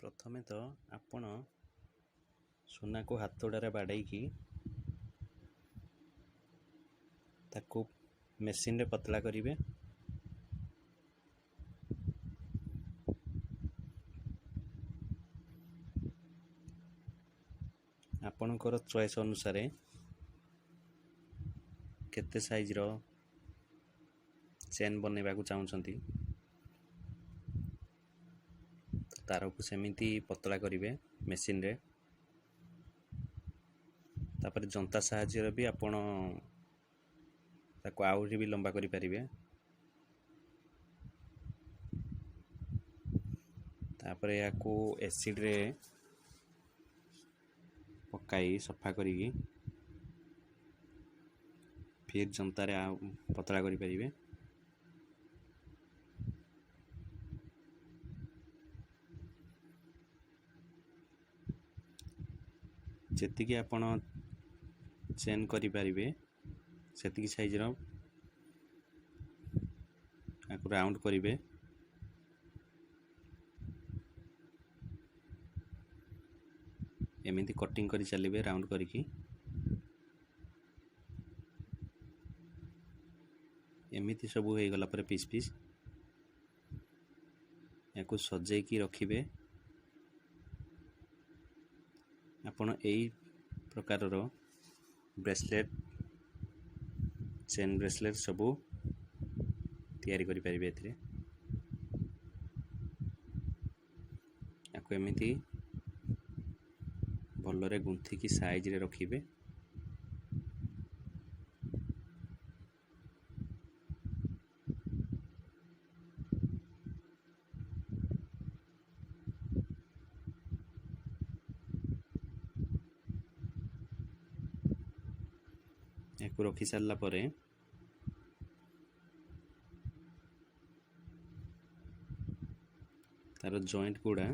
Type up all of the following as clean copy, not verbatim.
प्रथमे तो आपण सुना को हाथोड़े बाड़ेकी ताकू मेसीन रे पतला करिवे। आपणकर चॉइस अनुसार केते साइज रो चेन बनैबा को चाहूछंती तार को सेमिति पतला करिवे मेसीन रे। तापर जंता साहाय्य भी आपण ताको आउरी भी लंबा करि परिवे। तापर याको एसिड रे पकाई सफा करी फिर जंता रे पतला करि परिवे। जेतिकी आपण चेन करि परिवे सेतिकी साइज रो आको राउंड करिवे। एमिति कटिंग करि चलिबे राउंड करिकी। एमिति सबु हे गला पर पीस पीस याको सजाई की रखिबे। आपण एई प्रकार रो ब्रेसलेट चेन ब्रेसलेट सबु तैयारी करि परिबे। एथिरे याको एमिति भलरे गुंथि की साइज रे रखिबे। याको रखि सारला परे तार जॉइंट गुड़ा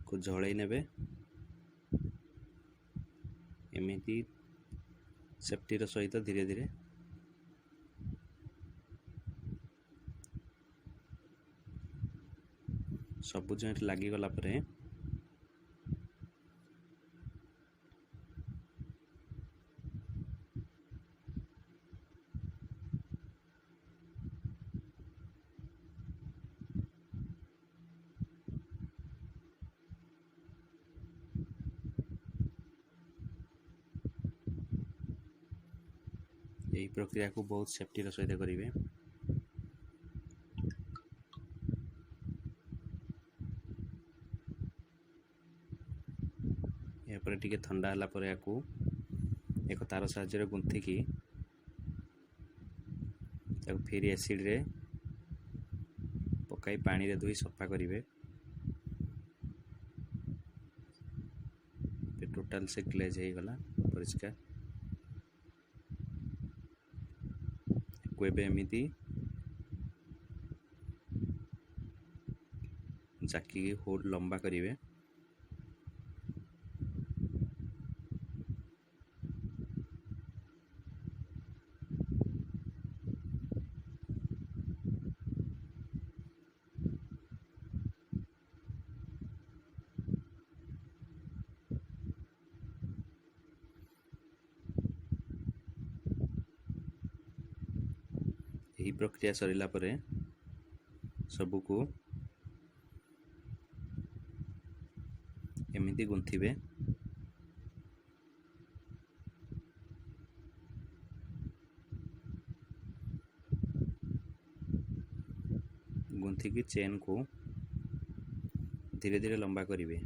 को झड़ाई नेबे। एमिति सेफ्टी रो सहित धीरे धीरे सबु जॉइंट लागी गला परे यही प्रक्रिया को बहुत सेफ्टी रो सहित करिवे। या पर टिके ठंडा हला पर याकू एक तार साहाय्य रे गुंथि की ताकू फिर एसिड रे पकाई पानी रे धोई सफा करिवे। टोटल से ग्लेज हे गला परिष्कार। कोबे एमिति जाकी होल लंबा करिवे। यही प्रक्रिया सरिला परे सबु को एमिति गुंथिबे। गुंथि की चेन को धीरे धीरे लंबा करिवे।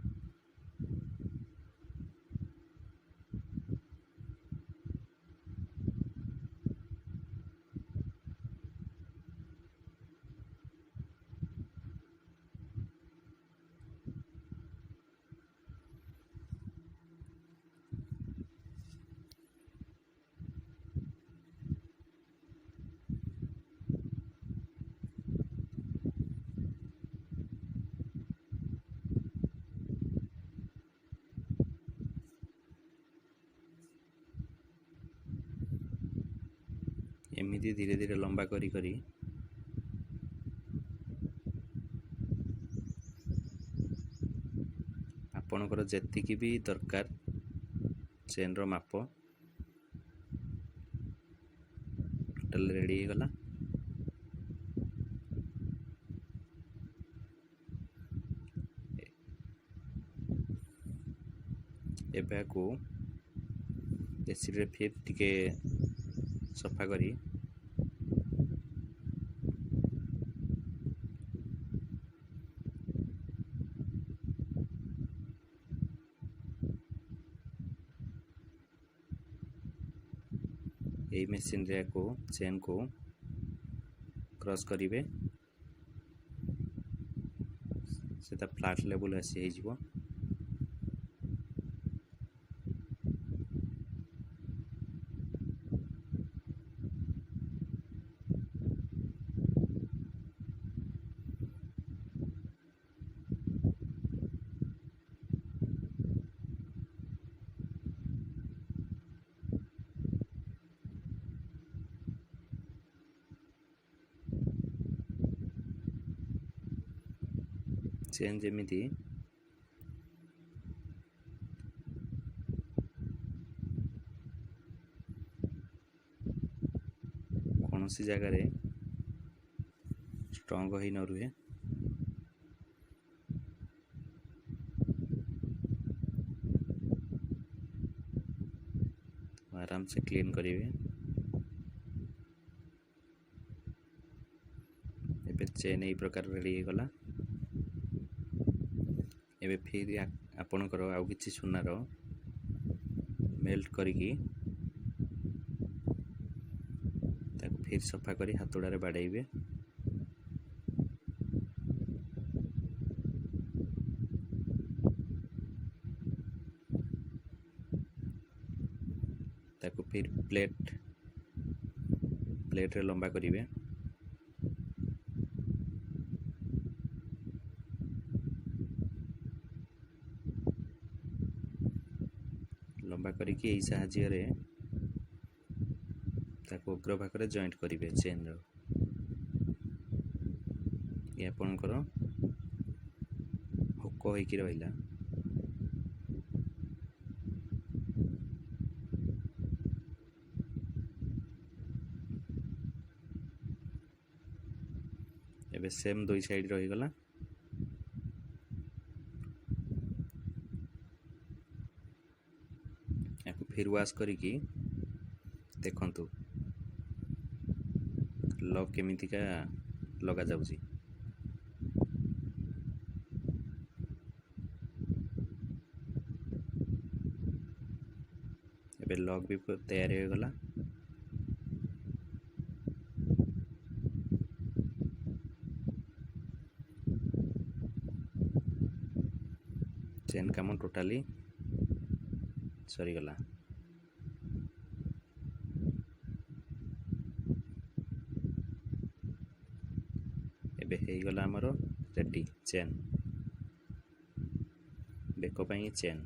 एमिति धीरे धीरे लंबा करी करी ଆପଣଙ୍କର ଯେତିକି ବି ଦରକାର ଚେନ୍ର ମାପ ଟୋଟାଲ ରେଡ଼ି ହେଇଗଲା। ଏବେ ଆକୁ ଏସିଡ୍ରେ ଫିର୍ ଟିକେ ସଫା କରି এই ମେସିନ୍ରେ ଆକୁ ଚେନ୍କୁ କ୍ରସ୍ କରିବେ, ସେଟା ଫ୍ଲାଟ୍ ଲେବୁଲ୍ ଆସି ହେଇଯିବ। ଚେନ୍ ଯେମିତି କୌଣସି ଜାଗାରେ ଷ୍ଟ୍ରଙ୍ଗ ହେଇ ନ ରୁହେ, आराम से क्लीन करेंगे। एबे चेन यही प्रकार रेडी गला। एबे फिर आपणकर आउ किछि सुनार मेल्ट करिकी ताको फिर सफा करी हाथोड़ारे बाड़ेइबे। ताको फिर प्लेट रे लंबा करिवे। लंबा करिकी एई साहाଯ୍ୟ रे ताको अग्र भाग रे जॉइंट करिवे चेन रो। ये आपनकर हुक होइकी रहिला। एबे सेम दुई साइड रही गला। याको फिर वाश करिकी देखंतु लॉक केमिति का लगा जाउची। एबे लॉक भी तैयार हो गला। चेन काम टोटाली सरीगला। एबे हेई गला हमरो रेडी चेन बेको पई चेन।